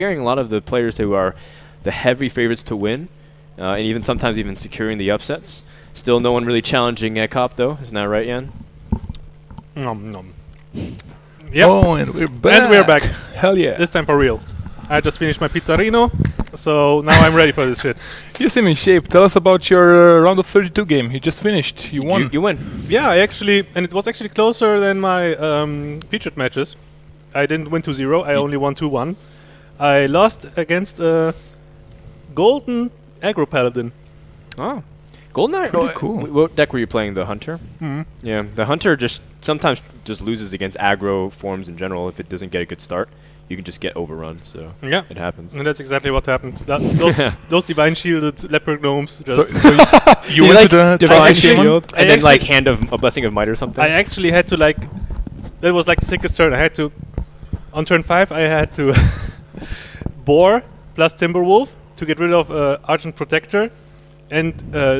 hearing a lot of the players who are the heavy favorites to win, and even sometimes even securing the upsets. Still no one really challenging Cop, though. Isn't that right, Jan? Nom nom. Yep. Oh, and we're back. And we're back. Hell yeah. This time for real. I just finished my pizzarino, so now I'm ready for this shit. You seem in shape. Tell us about your round of 32 game. You just finished. You won. You win. Yeah, and it was actually closer than my featured matches. I didn't win 2-0. I only won 2-1. I lost against Golden Aggro Paladin. Oh. Golden Eye. Pretty cool. What deck were you playing? The Hunter? Mm-hmm. Yeah, the Hunter just sometimes just loses against aggro forms in general if it doesn't get a good start. You can just get overrun, so Yeah, it happens. and that's exactly what happened. Those divine shielded leopard gnomes. So, Just so you went like to the divine Divine shield, I and then like actually- hand of a blessing of might or something. I actually had to that was like the sickest turn. I had to, on turn 5, I had to Boar plus Timberwolf to get rid of Argent Protector, and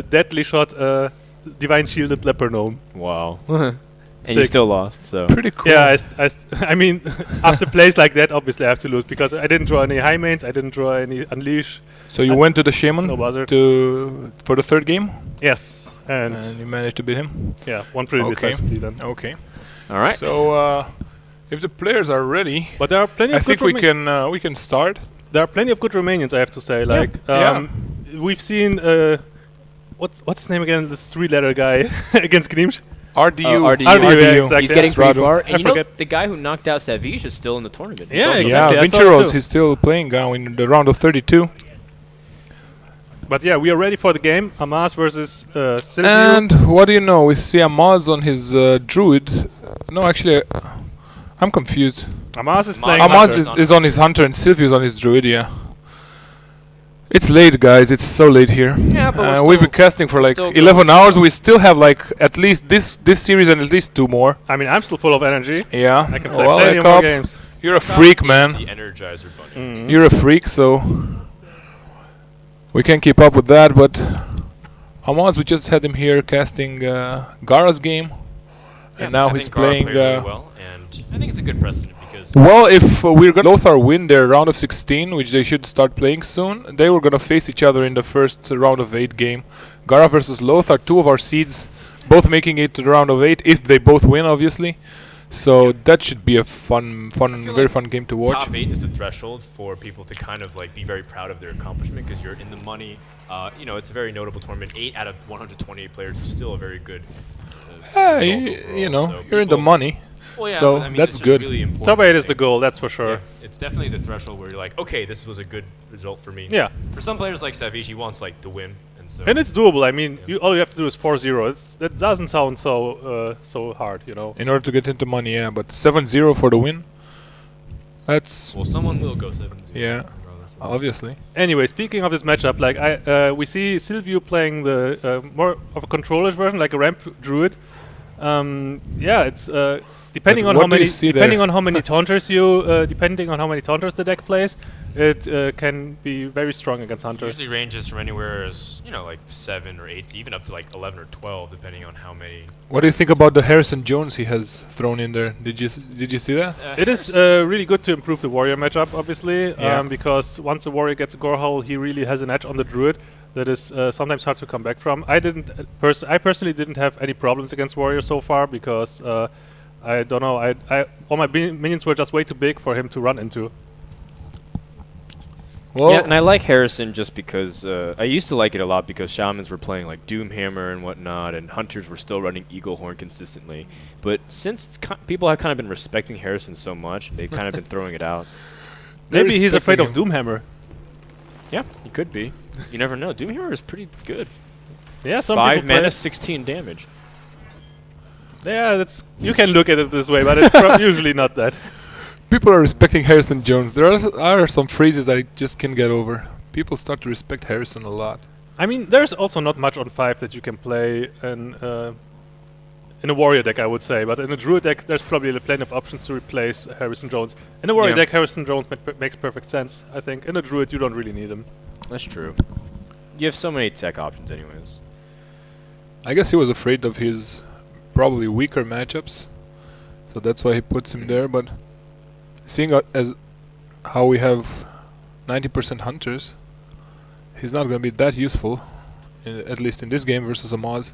deadly shot divine shielded leopard gnome. Wow. And you Sick. still lost, so. Pretty cool. Yeah, I mean, after plays like that, obviously I have to lose because I didn't draw any high mains, I didn't draw any unleash. So you went to the Shaman No buzzer. for the third game, Yes, and you managed to beat him. yeah, won pretty Okay. decisively then. Okay. All right. So if the players are ready, But there are plenty I of think good we can start. there are plenty of good Romanians, I have to say. Like, Yeah. we've seen what's his name again? This 3-letter guy against Grimsh. RDU. RDU. Yeah, exactly. He's getting That's pretty Rado. far. I And you know, forget- the guy who knocked out Savige is still in the tournament. He's Yeah, also- exactly. I saw it Vinceros, too. he's still playing now in the round of 32. But yeah, we are ready for the game. Amaz versus Sylvio. And what do you know? We see Amaz on his druid. No, actually, I'm confused. Amaz is playing Hunter. Amaz is on his hunter and Sylvio is on his druid, yeah. It's late, guys. It's so late here. Yeah, but We've been casting for like still 11 going hours. strong. We still have like at least this series and at least 2 more. I mean, I'm still full of energy. Yeah. I can play Well, plenty of more Jakob, games. you're a freak, He's man. the Energizer Bunny. Mhm. You're a freak, so we can keep up with that. But Amaz, we just had him here casting Gara's game, Yeah, and now I he's think Gara playing. played really well, and I think it's a good precedent because Well, if we're gonna Lothar win their round of 16, which they should start playing soon, they were gonna face each other in the first round of 8 game. Gara versus Lothar, 2 of our seeds, both making it to the round of 8 if they both win, obviously. So that should be a fun, feel very like fun game to watch. top 8 is the threshold for people to kind of like be very proud of their accomplishment because you're in the money. You know, it's a very notable tournament. 8 out of 128 players is still a very good. Result You overall, know, so you're in the people- money. Well, yeah, so but I mean, that's it's just good. Really important Top 8 is thing. the goal, that's for sure. Yeah, it's definitely the threshold where you're like, okay, this was a good result for me. Yeah. For some players like Savage, he wants like to win, and so. And it's doable. I mean, Yeah. all you have to do is 4-0. That doesn't sound so hard, you know. In order to get into money, yeah, but 7-0 for the win. That's well, someone will go 7-0. Yeah. regardless of- obviously. Anyway, speaking of this matchup, like we see Sylvio playing the more of a controllish version, like a ramp druid. Yeah, it's depending But on what how do you many see depending there? on how many taunters depending on how many taunters the deck plays, it can be very strong against hunters. Usually ranges from anywhere as like 7 or 8, even up to like 11 or 12, depending on how many. What do you think about the Harrison Jones he has thrown in there? Did you see that? It is really good to improve the warrior matchup, obviously, Yeah. because once the warrior gets a gore hole, he really has an edge on the druid that is sometimes hard to come back from. I personally didn't have any problems against warrior so far because I don't know, all my minions were just way too big for him to run into. Well, Yeah, and I like Harrison just because I used to like it a lot because shamans were playing like Doomhammer and whatnot, and hunters were still running Eaglehorn consistently. But since people have kind of been respecting Harrison so much, they've kind of been throwing it out. They're Maybe he's afraid of respecting Doomhammer. Yeah, he could be. You never know. Doomhammer is pretty good. Yeah, some 5 people play mana, it. 16 damage. Yeah, you can look at it this way, but it's usually not that. people are respecting Harrison Jones. There are some phrases I just can't get over. People start to respect Harrison a lot. I mean, there's also not much on 5 that you can play in a warrior deck, I would say. But in a druid deck, there's probably plenty of options to replace Harrison Jones. In a warrior Yeah. deck, Harrison Jones makes perfect sense, I think. In a druid, you don't really need him. That's true. You have so many tech options anyways. I guess he was afraid of his probably weaker matchups, so that's why he puts him there. But seeing as how we have 90% hunters. He's not going to be that useful, at least in this game versus Amaz.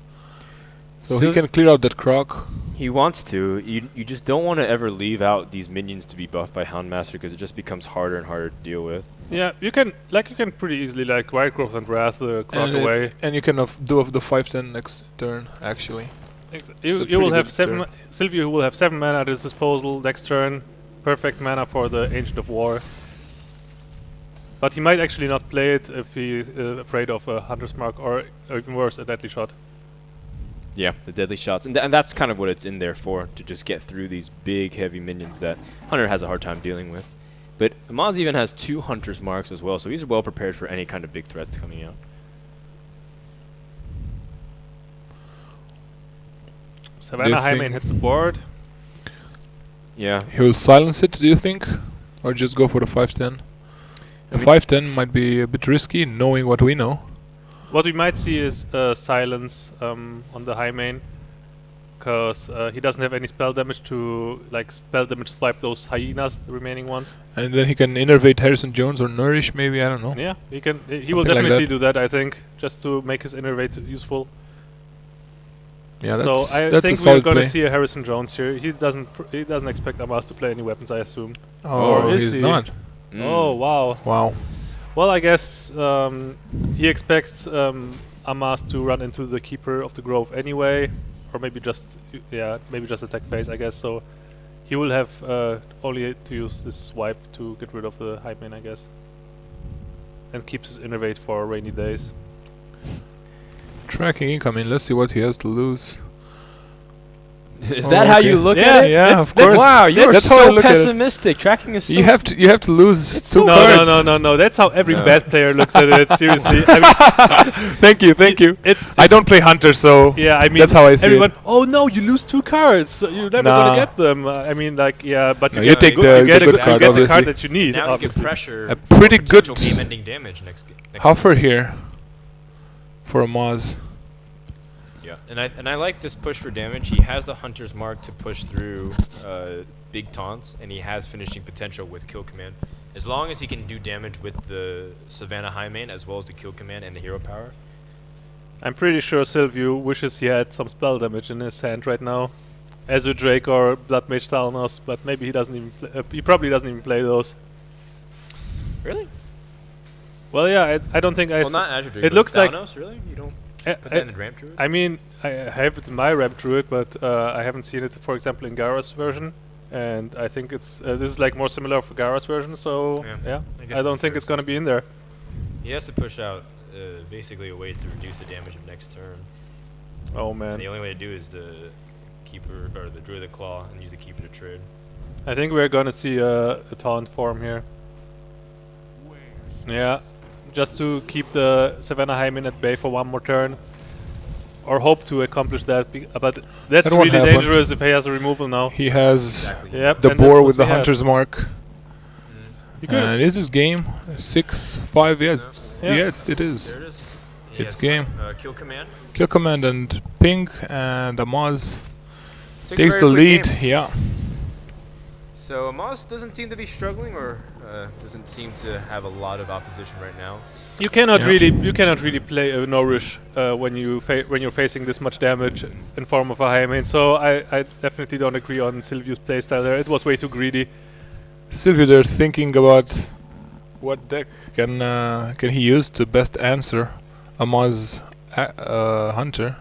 So he can clear out that Croc. He wants to. You just don't want to ever leave out these minions to be buffed by Houndmaster because it just becomes harder and harder to deal with. Yeah, you can pretty easily like Wild Growth and Wrath the Croc And away. and you can do the 5/10 next turn, actually. You will have 7. Sylvio will have 7 mana at his disposal next turn. Perfect mana for the Ancient of War. But he might actually not play it if he's afraid of a Hunter's Mark or even worse, a Deadly Shot. Yeah, the deadly shots. And that's kind of what it's in there for, to just get through these big, heavy minions that Hunter has a hard time dealing with. But Amaz even has 2 Hunter's Marks as well, so he's well prepared for any kind of big threats coming out. Savannah Highmane hits the board. Yeah. He will silence it, do you think? Or just go for the 5/10? The 5/10 might be a bit risky, knowing what we know. What we might see is silence on the Highmane, because he doesn't have any spell damage to swipe those hyenas, the remaining ones. And then he can innervate Harrison Jones or Nourish, maybe, I don't know. Yeah, he can. He will Something like definitely that. do that, I think, just to make his innervate useful. Yeah, So I that's a think we're solid gonna play. see a Harrison Jones here. He doesn't expect Amaz to play any weapons, I assume. Oh, Or is he's he? not. Oh wow. Wow. Well, I guess he expects Amaz to run into the Keeper of the Grove anyway, or maybe just attack phase, I guess. So he will have only to use this swipe to get rid of the Highmane, I guess, and keeps his innervate for rainy days. Tracking incoming, let's see what he has to lose. Is that how you look Yeah, at it? Yeah, of course. Wow, you're That's how I so look at it. pessimistic. Tracking is so You have to lose It's 2 so cards. No. That's how every bad player looks at it. Seriously. Thank you. It's I don't play Hunter, so yeah, I mean, that's how I see everyone. it. Oh no, you lose 2 cards. So you're never Nah. gonna get them. I mean, like, yeah, but No, you you get take a the you get good a, card, you get the obviously. card that you need. Now you can obviously. pressure A pretty potential good game-ending damage next Huffer here for Amaz. Yeah, and I like this push for damage. He has the Hunter's Mark to push through big taunts, and he has finishing potential with Kill Command. As long as he can do damage with the Savannah Highmane as well as the Kill Command and the Hero Power. I'm pretty sure Sylvio wishes he had some spell damage in his hand right now, Azure Drake or Blood Mage Talnos, but maybe he doesn't even. He probably doesn't even play those. Really? Well, yeah, I don't think I. Well, not Azure Drake. it but looks like- Thanos, really? You don't I, put that in the Ramp Druid? I mean, I have it in my Ramp Druid, but I haven't seen it, for example, in Gara's version. And I think it's this is like more similar for Gara's version, so yeah, guess I don't it's think fair it's gonna be in there. He has to push out basically a way to reduce the damage of next turn. Oh And man, the only way to do is the Keeper or the Druid of Claw and use the Keeper to trade. I think we're gonna see a taunt form here. Yeah, just to keep the Savannah Highmane at bay for one more turn. Or hope to accomplish that, but that's That won't really happen. dangerous if he has a removal now. He has Yep, the and that's boar what with the he has. Hunter's Mark. You could- And is this game 6-5? Yes, Yeah. yeah, it is. There it is. It's game. Kill Command. Kill Command and Ping and Amaz Takes a takes very the quick lead. game. Yeah. So Amaz doesn't seem to be struggling, or doesn't seem to have a lot of opposition right now. You cannot Yeah. really play a Nourish when you're facing this much damage in form of a Highmane. So I definitely don't agree on Sylviu's playstyle there. It was way too greedy. Sylvio, they're thinking about what deck can he use to best answer Amaz Hunter.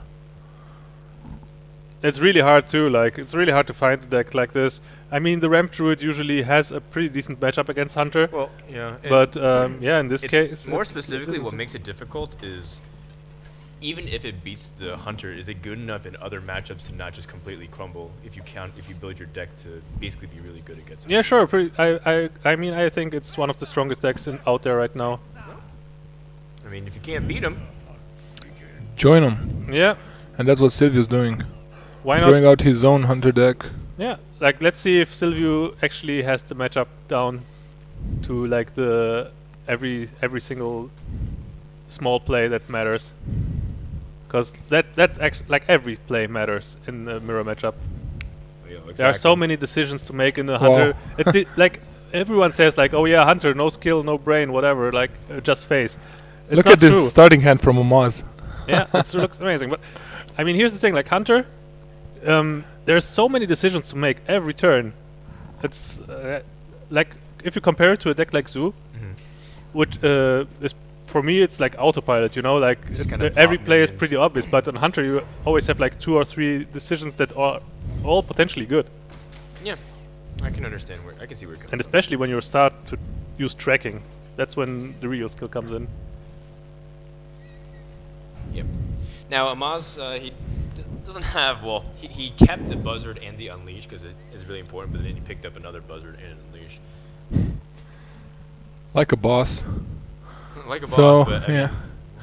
It's really hard too. Like it's really hard to find a deck like this. I mean, the Ramp Druid usually has a pretty decent matchup against Hunter, Well, yeah. but yeah, in this case, more it specifically, what isn't. makes it difficult is even if it beats the Hunter, is it good enough in other matchups to not just completely crumble if you build your deck to basically be really good against Yeah, sure. I mean, I think it's one of the strongest decks out there right now. I mean, if you can't beat him, Join him. Yeah, And that's what Sylvio's doing. why not? Throwing out his own Hunter deck. Yeah, like let's see if Sylvio actually has the matchup down to like the every single small play that matters. Because that actually like every play matters in the mirror matchup. There are so many decisions to make in the Wow. Hunter. It's like everyone says like, oh yeah, Hunter, no skill, no brain, whatever, like just face. It's Look not at this true. starting hand from Amaz. Yeah, it looks amazing. But I mean, here's the thing: like Hunter, there's so many decisions to make every turn. It's like if you compare it to a deck like Zoo, which is for me it's like autopilot. You know, like Just kinda every plot play is minions. pretty obvious. But on Hunter, you always have like 2 or 3 decisions that are all potentially good. Yeah, I can understand where I can see where you're coming And from. especially when you start to use tracking, that's when the real skill comes in. Yep. Now Amaz, he doesn't have he kept the buzzard and the unleash because it is really important, but then he picked up another buzzard and an unleash. Like a boss. Like a So, boss, but I yeah. mean,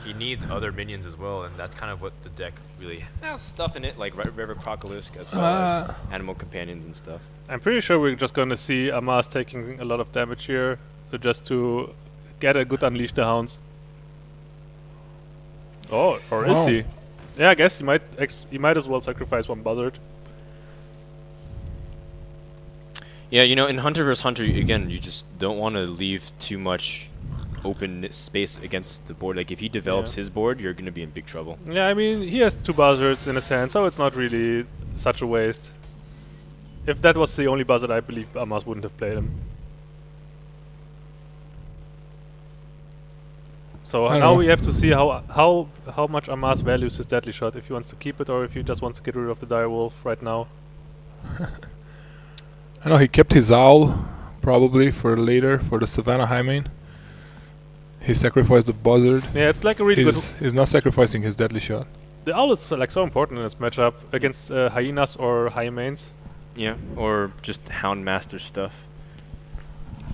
he needs other minions as well, and that's kind of what the deck really has stuff in it, like River Crocolisk as well as animal companions and stuff. I'm pretty sure we're just going to see Amaz taking a lot of damage here just to get a good Unleash the Hounds. Oh, or is Wow. he? Yeah, I guess he might as well sacrifice one buzzard. Yeah, you know, in Hunter vs Hunter, again, you just don't want to leave too much open space against the board. Like if he develops his board, you're going to be in big trouble. Yeah, I mean, he has 2 buzzards in a sense, so it's not really such a waste. If that was the only buzzard, I believe Amaz wouldn't have played him. So I now know. we have to see how much Amaz values his deadly shot, if he wants to keep it or if he just wants to get rid of the dire wolf right now. I know he kept his owl probably for later for the Savannah Hymen. He sacrificed the buzzard. Yeah, it's like a really good. He's not sacrificing his deadly shot. The owl is like so important in this matchup against hyenas or high-mains. Yeah, or just Houndmaster stuff.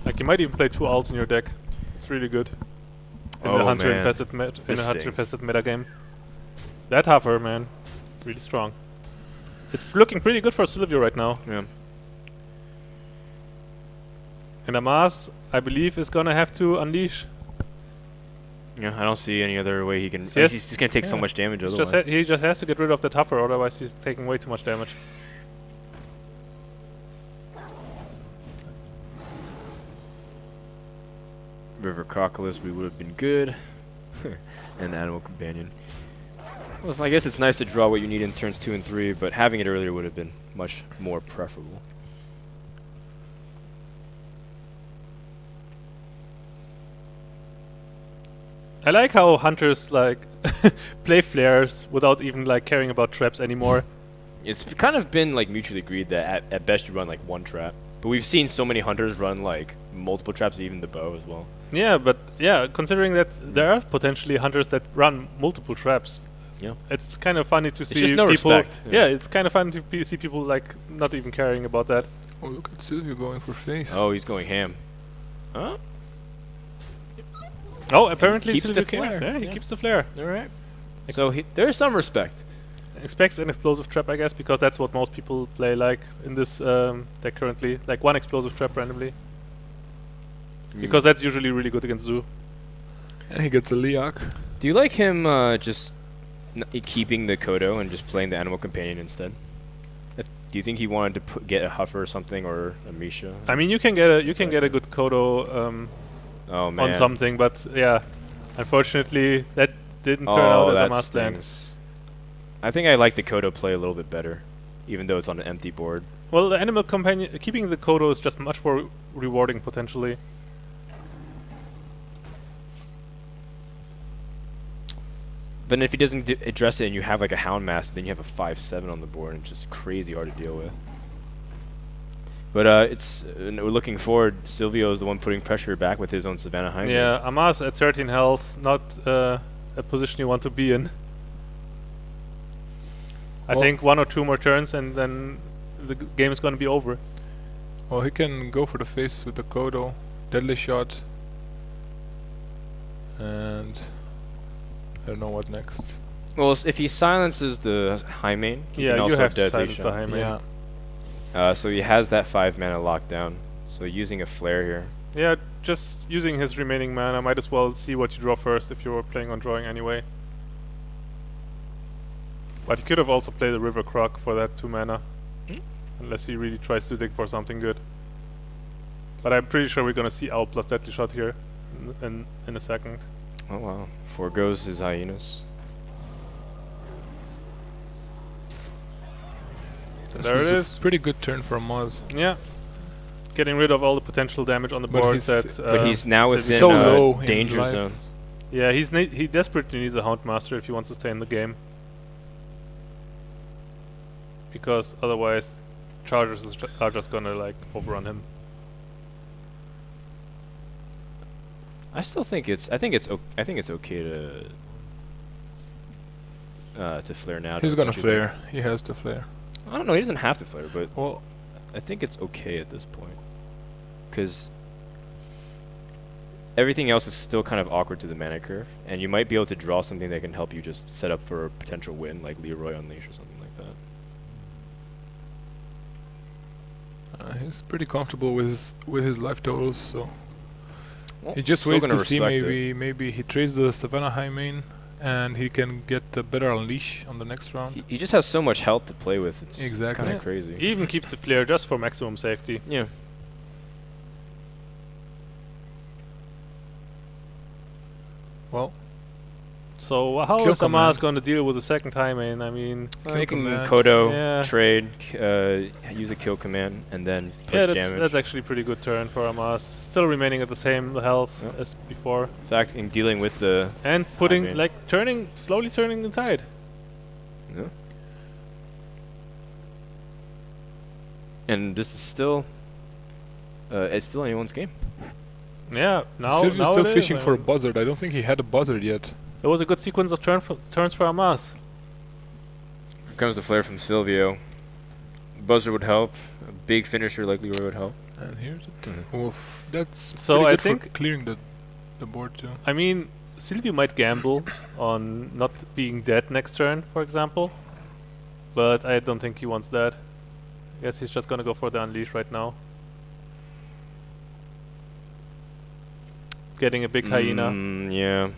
Like you might even play 2 owls in your deck. It's really good. In Oh, the hunter man. infested This stings. infested meta game. That hover, man, really strong. It's looking pretty good for Sylvio right now. Yeah. And Amaz, I believe, is gonna have to unleash. Yeah, I don't see any other way he can. Yes. He's just going to take so Yeah. much damage It's otherwise. he just has to get rid of that hover, otherwise he's taking way too much damage. River Crocolisk, we would have been good. And Animal Companion. Well, I guess it's nice to draw what you need in turns 2 and 3, but having it earlier would have been much more preferable. I like how hunters like play flares without even like caring about traps anymore. It's kind of been like mutually agreed that at best you run like 1 trap, but we've seen so many hunters run like multiple traps, even the bow as well. Yeah, but yeah, considering that there are potentially hunters that run multiple traps, Yeah. it's kind of funny to see just no people. respect, Yeah. yeah. It's kind of funny to see people like not even caring about that. Oh, look at Sylvio going for face. Oh, he's going ham. Huh? Oh, apparently keeps the Sylvio cares. flare, Yeah, he yeah. keeps the flare. All right. So there's some respect. Expects an explosive trap, I guess, because that's what most people play like in this deck currently. Like 1 explosive trap randomly. Because that's usually really good against Zoo. And he gets a Liak. Do you like him just keeping the Kodo and just playing the Animal Companion instead? Do you think he wanted to get a Huffer or something, or a Misha? I mean, you can get a good Kodo Oh man. on something, but yeah, unfortunately that didn't turn Oh, out as a that must plan. stings. I think I like the Kodo play a little bit better, even though it's on an empty board. Well, the animal companion keeping the Kodo is just much more rewarding potentially. But if he doesn't address it and you have like a Houndmaster, then you have a 5/7 on the board, and it's just crazy hard to deal with. But we're looking forward. Sylvio is the one putting pressure back with his own Savannah Hymen. Yeah, Amaz at 13 health, not a position you want to be in. I Well- think 1 or 2 more turns and then the game is going to be over. Well, he can go for the face with the Kodo. Deadly shot. And I don't know what next. Well, if he silences the Hymen, he Yeah, can you also have to Deadly silence the Shot. Hymen. Yeah. So he has that 5 mana locked down. So using a flare here. Yeah, just using his remaining mana, might as well see what you draw first if you were planning on drawing anyway. But he could have also played the River Croc for that 2 mana. Unless he really tries to dig for something good. But I'm pretty sure we're gonna see Owl plus Deadly Shot here in a second. Oh wow. Foregoes his hyenas. There it is. Pretty good turn for Amaz. Yeah. Getting rid of all the potential damage on the But board he's- that. But he's now Sylvio- within so low in danger life. zones. Yeah, he desperately needs a Houndmaster if he wants to stay in the game. Because otherwise, Chargers are just gonna like overrun him. I still think it's. I think it's okay to flare now. He's don't gonna you flare. He has to flare. think? I don't know. He doesn't have to flare, but Well, I think it's okay at this point, because everything else is still kind of awkward to the mana curve, and you might be able to draw something that can help you just set up for a potential win, like Leroy Unleash or something like that. he's pretty comfortable with his life totals, so Well, he just still waits gonna to see respect it. maybe he trades the Savannah High main and he can get a better unleash on the next round. He just has so much health to play with. It's Exactly. kind Yeah. of crazy. He even keeps the flare just for maximum safety. Yeah. Well, So how Kill is Amaz command. going to deal with the second high main? I mean, You can command. Kodo, Yeah. trade, use a kill command, and then push yeah, damage. that's actually a pretty good turn for Amaz. Still remaining at the same health Yep. as before, In fact, in dealing with the... and putting mean- like slowly turning the tide. Yeah. And this is still... it's still anyone's game. Yeah, now Sylvio's now still it is, fishing I for a mean. buzzard. I don't think he had a buzzard yet. It was a good sequence of turns for Amaz. Here comes the flare from Sylvio. Buzzer would help. A big finisher like Leroy would help. And here's it. Mhm. Wolf. That's So pretty I good think- for clearing the board too. I mean, Sylvio might gamble on not being dead next turn, for example. But I don't think he wants that. I guess he's just gonna go for the Unleash right now. Getting a big hyena. Yeah.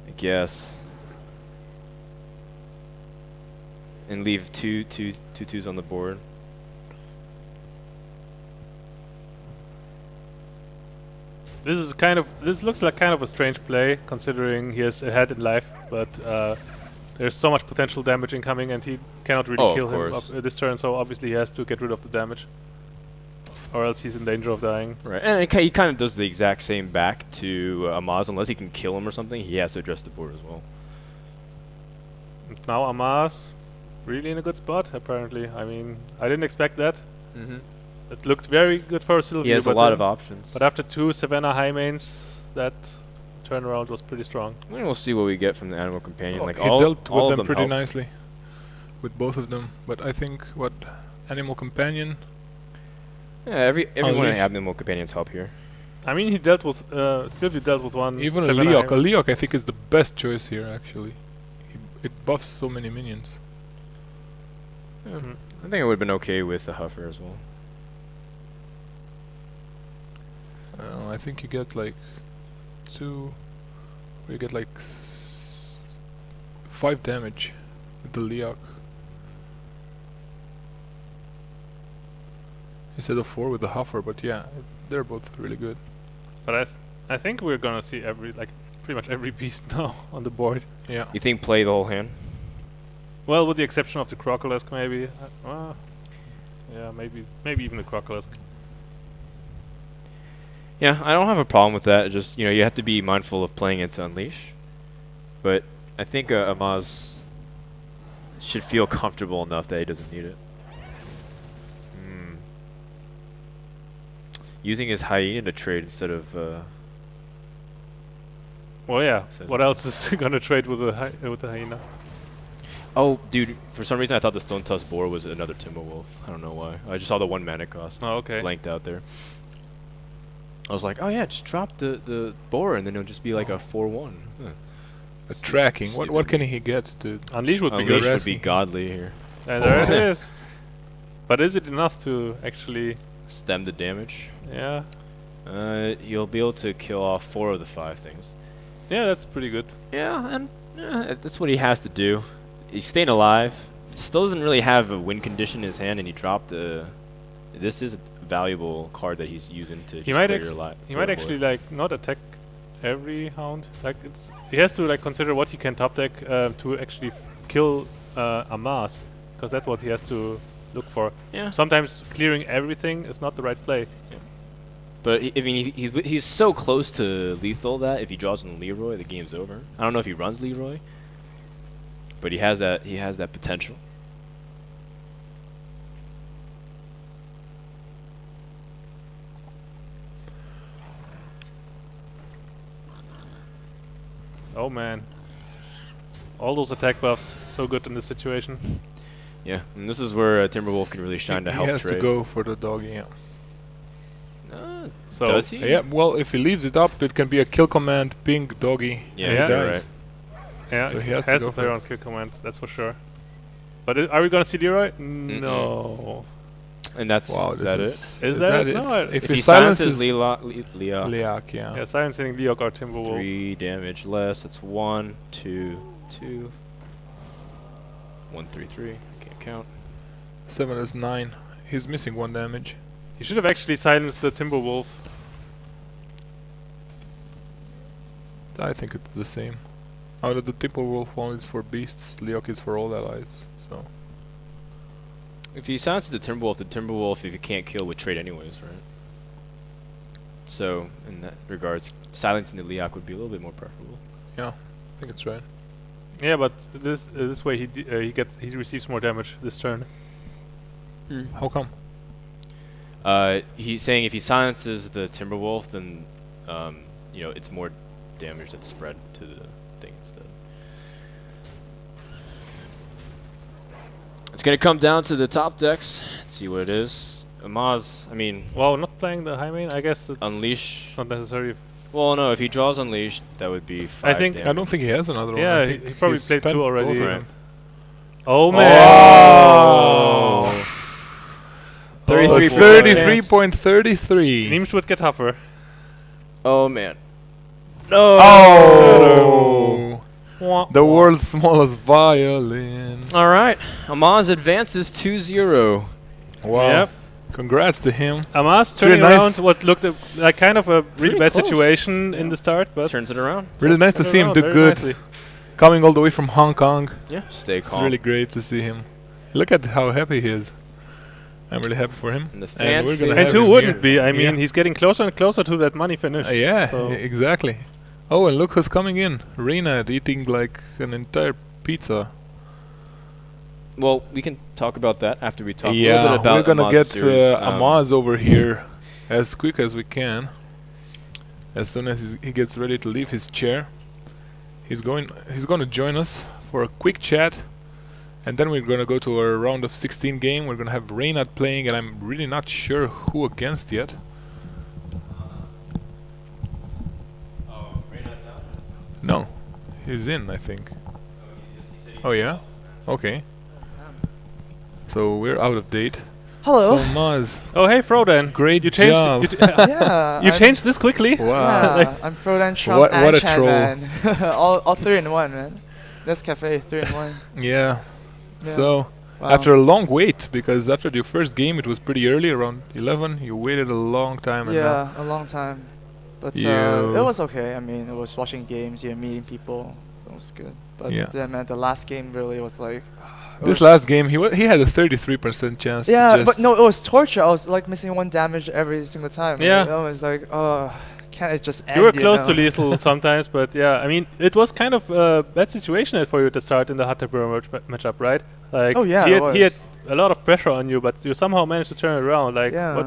I guess. And leave two twos on the board. This looks like kind of a strange play, considering he is ahead in life, but there's so much potential damage incoming, and he cannot really Oh, of kill him course. this turn, so obviously he has to get rid of the damage. Or else he's in danger of dying. Right, and he kind of does the exact same back to Amaz. Unless he can kill him or something, he has to address the board as well. And now Amaz, really in a good spot, apparently. I mean, I didn't expect that. Mm-hmm. It looked very good for Sylvio. He has a but lot then- of options. But after two Savannah high mains, that turnaround was pretty strong. I mean, we'll see what we get from the animal companion. Oh, Like he all, dealt all with of them them pretty help. nicely. With both of them. But I think what Animal Companion. Yeah, everyone in Unleash. animal companions help here. I mean, he dealt with Sylvio dealt with one. Even a Savannah Leok. high- A Leok I think is the best choice here actually. It buffs so many minions. Yeah. Mhm. I think it would have been okay with the Huffer as well. I think you get like 5 damage with the Leok. Instead of 4 with the Huffer, but yeah, they're both really good. But I think we're gonna see pretty much every beast now on the board. Yeah. You think play the whole hand? Well, with the exception of the Crocolisk, maybe. Yeah, maybe even the Crocolisk. Yeah, I don't have a problem with that. Just, you have to be mindful of playing it to Unleash. But I think Amaz should feel comfortable enough that he doesn't need it. Using his hyena to trade instead of... Well, yeah. Says What it. else is gonna trade with the hyena? Oh, dude, for some reason I thought the Stone Tusk Boar was another Timberwolf. I don't know why. I just saw the 1 mana cost Oh, okay. blanked out there. I was like, oh yeah, just drop the Boar and then it'll just be like a 4/1. Huh. A tracking. What Stupid. can he get, dude? Unleash would be Unleash good. would be godly here. And there it is. But is it enough to actually? Stem the damage. Yeah. You'll be able to kill off 4 of the 5 things. Yeah, that's pretty good. Yeah, and that's what he has to do. He's staying alive. Still doesn't really have a win condition in his hand, and he dropped a... This is valuable card that he's using to just might clear act- your life. He might actually like not attack every hound. Like he has to like consider what he can top deck to actually kill Amaz, because that's what he has to look for. Yeah. Sometimes clearing everything is not the right play. But I mean, he's so close to lethal that if he draws on Leroy, the game's over. I don't know if he runs Leroy, but he has that potential. Oh man, all those attack buffs, so good in this situation. Yeah, and this is where Timberwolf can really shine to help He has trade. to go for the doggy. Yeah. So Does he? Yeah. Well, if he leaves it up, it can be a kill command, ping doggy. Yeah, and Yeah. he you're dies. right. yeah, So he he has has to to go play for around kill command, that's for sure. But are we gonna see Leroy? No. And that's Wow, is that it? Is that it? No, If If he he silences silences Leah, Liak, yeah. Yeah, silencing Leok or Timberwolf. 3 damage less. That's 1, 2, 2. 1, 3, 3. Can't count. 7 is 9. He's missing 1 damage. He should have actually silenced the Timberwolf. I think it's the same. Oh, the Timberwolf one is for beasts, Liok is for all allies. So If he silences the Timberwolf, if he can't kill, would trade anyways, right? So, in that regards, silencing the Liak would be a little bit more preferable. yeah, I think it's right. Yeah, but this way he receives more damage this turn. How come? He's saying if he silences the Timberwolf, then it's more damage that's spread to the thing instead. It's gonna come down to the top decks. Let's see what it is. Amaz, I mean, Well, not playing the high main, I guess it's Unleash. not necessary. Well, no, if he draws Unleash, that would be 5 think- damage. I don't think he has another one. Yeah, I he think probably he's played spent 2 both already. of Right. them. Oh man! Oh! 33 boy. 33.33. Nims would get tougher. Oh man. No. Oh! The world's smallest violin. All right. Amaz advances 2-0. Wow. Yep. Congrats to him. Amaz Really turning nice. around what looked like kind of a really Pretty bad close. situation in Yeah. the start, but Turns it around. Really nice to turned see him around do very good. nicely. Coming all the way from Hong Kong. Yeah. Stay It's calm. really great to see him. Look at how happy he is. I'm really happy for him. And the And we're gonna And have who him wouldn't here. be? I mean, Yeah. he's getting closer and closer to that money finish. Yeah, so exactly. Oh, and look who's coming in. Reynad eating like an entire pizza. Well, we can talk about that after we talk a little Yeah, bit about we're gonna Amaz's get series. Amaz over here as quick as we can. As soon as he gets ready to leave his chair, he's going to join us for a quick chat, and then we're gonna go to a round of 16 game. We're gonna have Reynad playing, and I'm really not sure who against yet. No, he's in, I think. Oh yeah, okay. So we're out of date. Hello. So Maz, Oh, hey, Frodan. great You changed. job. Yeah. You I'm- changed this quickly. Wow. Yeah, I'm Frodan, Trump, What- and what a Chan, troll. man. all 3 in 1, man. Nescafe, 3 in 1. Yeah. Yeah. So Wow. after a long wait, because after your first game it was pretty early, around 11, you waited a long time. And Yeah, a long time. But You- it was okay. I mean, it was watching games, meeting people. It was good. But Yeah. then, man, the last game really was like. it this was- last game he had a 33% chance. Yeah, to just but no, it was torture. I was like missing 1 damage every single time. Yeah. I was like, oh, can't it just end? You were close know? to lethal sometimes, but yeah, I mean, it was kind of a bad situation for you to start in the Hatterburg matchup, right? Like, Oh, yeah, he it had, he had was. a lot of pressure on you, but you somehow managed to turn it around. Like, Yeah.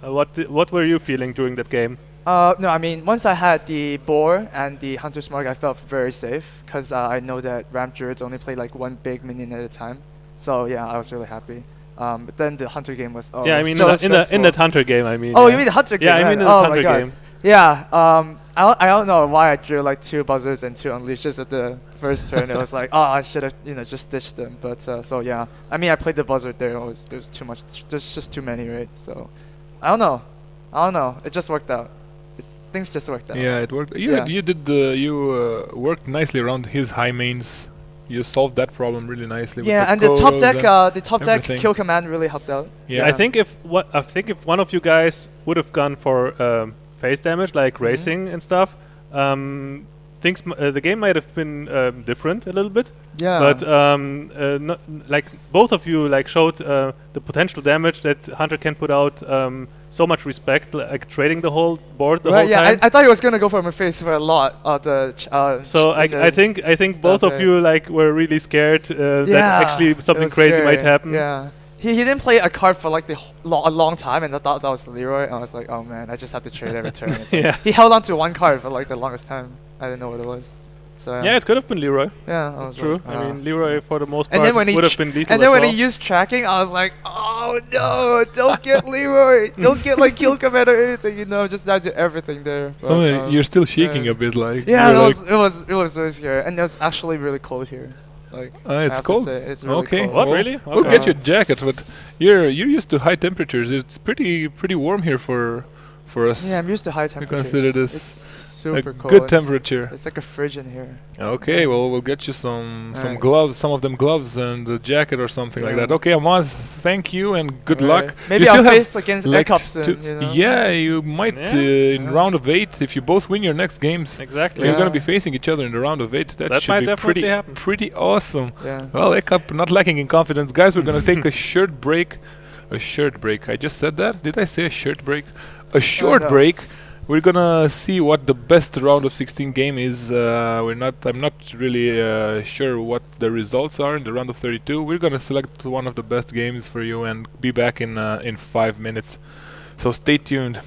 what were you feeling during that game? No, I mean, once I had the boar and the hunter's mark, I felt very safe because I know that ramp druids only play like 1 big minion at a time. So yeah, I was really happy. But then the hunter game was yeah, I it was mean, so in that stressful. hunter game, I mean. Oh, yeah. you mean the hunter game? Yeah, I man. mean in the Oh my hunter God. game. Yeah. I don't know why I drew like 2 buzzers and 2 unleashes at the first turn. It was like, oh, I should have just ditched them. But so yeah, I mean, I played the buzzer there. There's too much. There's just too many, right? So I don't know. It just worked out. Things just worked out. Yeah, it worked. Yeah. You worked nicely around his high mains you solved that problem really nicely. Yeah, with and the top Kodos deck, and the top deck everything. kill command really helped out. Yeah. I think if one of you guys would have gone for phase damage, like racing and stuff, the game might have been different a little bit. Yeah. But not, like both of you like showed the potential damage that Hunter can put out. So much respect, like trading the whole board the whole time. I thought he was gonna go for my face for a lot of the. So I think both of you like were really scared that actually something crazy might happen. Yeah. He didn't play a card for like a long time, and I thought that was Leroy. And I was like, oh man, I just have to trade every turn. It's like he held on to one card for like the longest time. I didn't know what it was. So yeah, it could have been Leroy. Yeah, that's true. Like, I mean, Leroy for the most part would have been lethal. And then when he used tracking, I was like, oh no, don't get Leroy, don't get like kill command or anything, you know, just not do everything there. But, you're still shaking a bit, like. Yeah, it was really scary, and it was actually really cold here. Like, it's cold. It's really okay. cold. What really? Okay. We'll get you a jacket, but you're used to high temperatures. It's pretty warm here for us. Yeah, I'm used to high temperatures. Consider this it's super a cold. good temperature. It's like a fridge in here. Okay, well we'll get you some gloves, some of them gloves and a jacket or something like that. Okay, Amaz, thank you and good luck. Maybe you I'll still have face against Ekop soon. You know? Yeah, you might in round of 8 if you both win your next games. Exactly. You're gonna be facing each other in the round of 8. That should might be definitely happen. pretty awesome. Yeah. Well, Ekop not lacking in confidence, guys. We're gonna take a shirt break. A shirt break. I just said that. Did I say a shirt break? A short no. break. We're gonna see what the best round of 16 game is. I'm not really sure what the results are in the round of 32. We're gonna select one of the best games for you and be back in 5 minutes. So stay tuned.